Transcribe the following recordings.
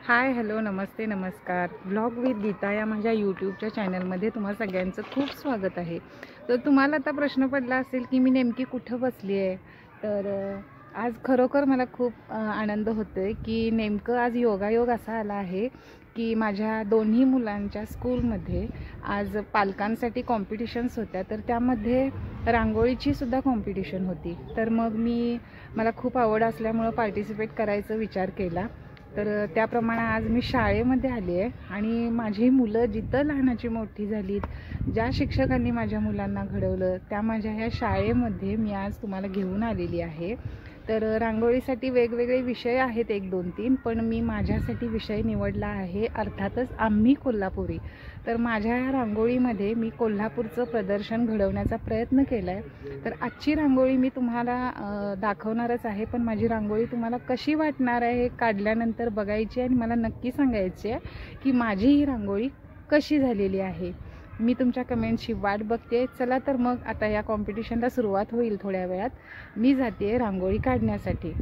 Hi hello नमस्ते नमस्कार. Blog with Gita या माझ्या यूट्यूबच्या चॅनलमध्ये तुम्हा सगळ्यांचं खूप स्वागत आहे. तर तुम्हाला आता प्रश्न पडला असेल की मी नेमकी कुठं बसली आहे. तर आज खरोखर मला खूप आनंद होतोय की नेमकं आज योगायोग असा आला आहे की माझ्या दोन्ही मुलांच्या स्कूलमध्ये आज पालकांसाठी कॉम्पिटिशन्स होत्या. तर त्यामध्ये रांगोळीची सुद्धा कॉम्पिटिशन होती. तर मग मला खूप आवड असल्यामुळं पार्टिसिपेट करायचा विचार केला. तर त्याप्रमाणे आज मी शाळेमध्ये आली आहे आणि माझी मुलं जिथं लहानाची मोठी झालीत, ज्या शिक्षकांनी माझ्या मुलांना घडवलं त्या माझ्या ह्या शाळेमध्ये मी आज तुम्हाला घेऊन आलेली आहे. तर रांगोळीसाठी वेगवेगळे विषय आहेत 1 2 3, पण मी माझ्यासाठी विषय निवडला आहे अर्थातच आम्ही कोल्हापुरी. तर माझ्या ह्या रांगोळीमध्ये मी कोल्हापूरचं प्रदर्शन घडवण्याचा प्रयत्न केला आहे. तर आजची रांगोळी मी तुम्हाला दाखवणारच आहे, पण माझी रांगोळी तुम्हाला कशी वाटणार आहे हे काढल्यानंतर बघायची आणि मला नक्की सांगायची आहे की माझी ही रांगोळी कशी झालेली आहे. मी तुमच्या कमेंटची वाट बघते. चला तर मग आता या कॉम्पिटिशनला सुरुवात होईल थोड्या वेळात. मी जाते रांगोळी काढण्यासाठी.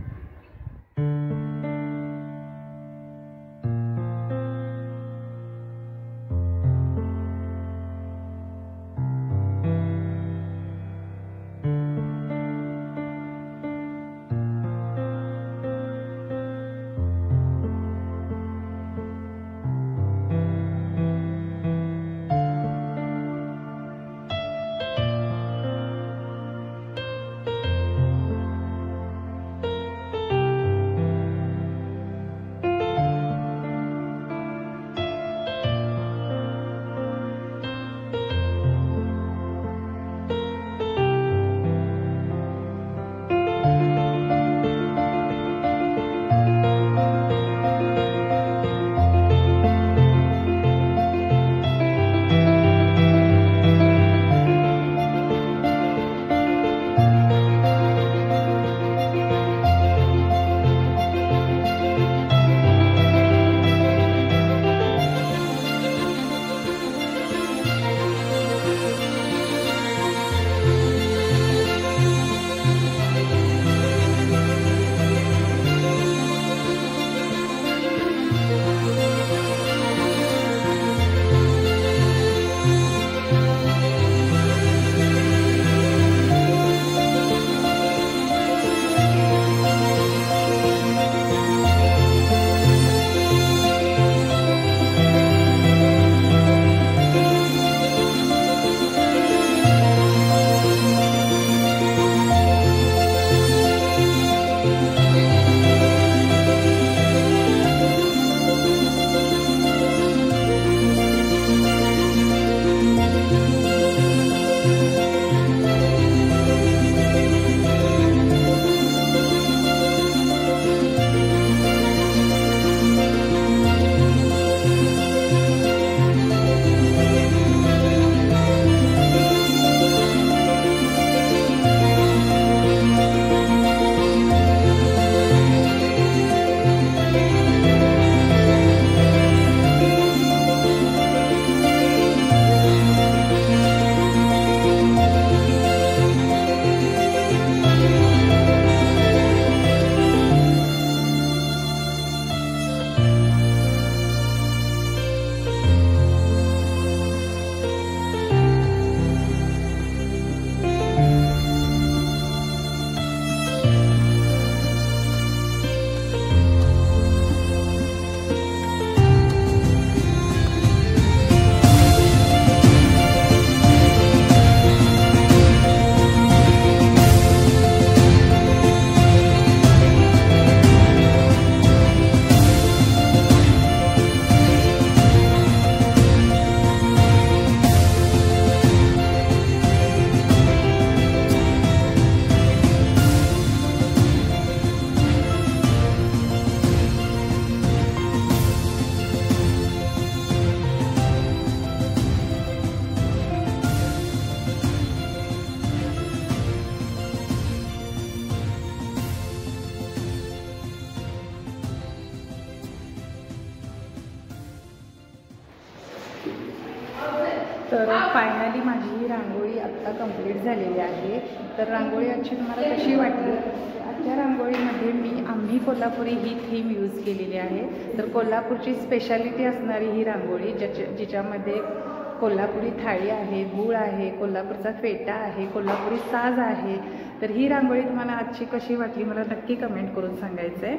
तर फायनली माझी रांगोळी आत्ता कंप्लीट झालेली आहे. तर रांगोळी आजची तुम्हाला कशी वाटली आजच्या रांगोळीमध्ये आम्ही कोल्हापुरी ही थीम यूज केलेली आहे। तर कोल्हापूरची स्पेशालिटी असणारी ही रांगोळी जिच्यामध्ये कोल्हापुरी थाळी आहे, गूळ आहे, कोल्हापूरचा फेटा आहे, कोल्हापुरी साज आहे। तर ही रांगोळी तुम्हाला आजची कशी वाटली मला नक्की कमेंट करून सांगायचं आहे।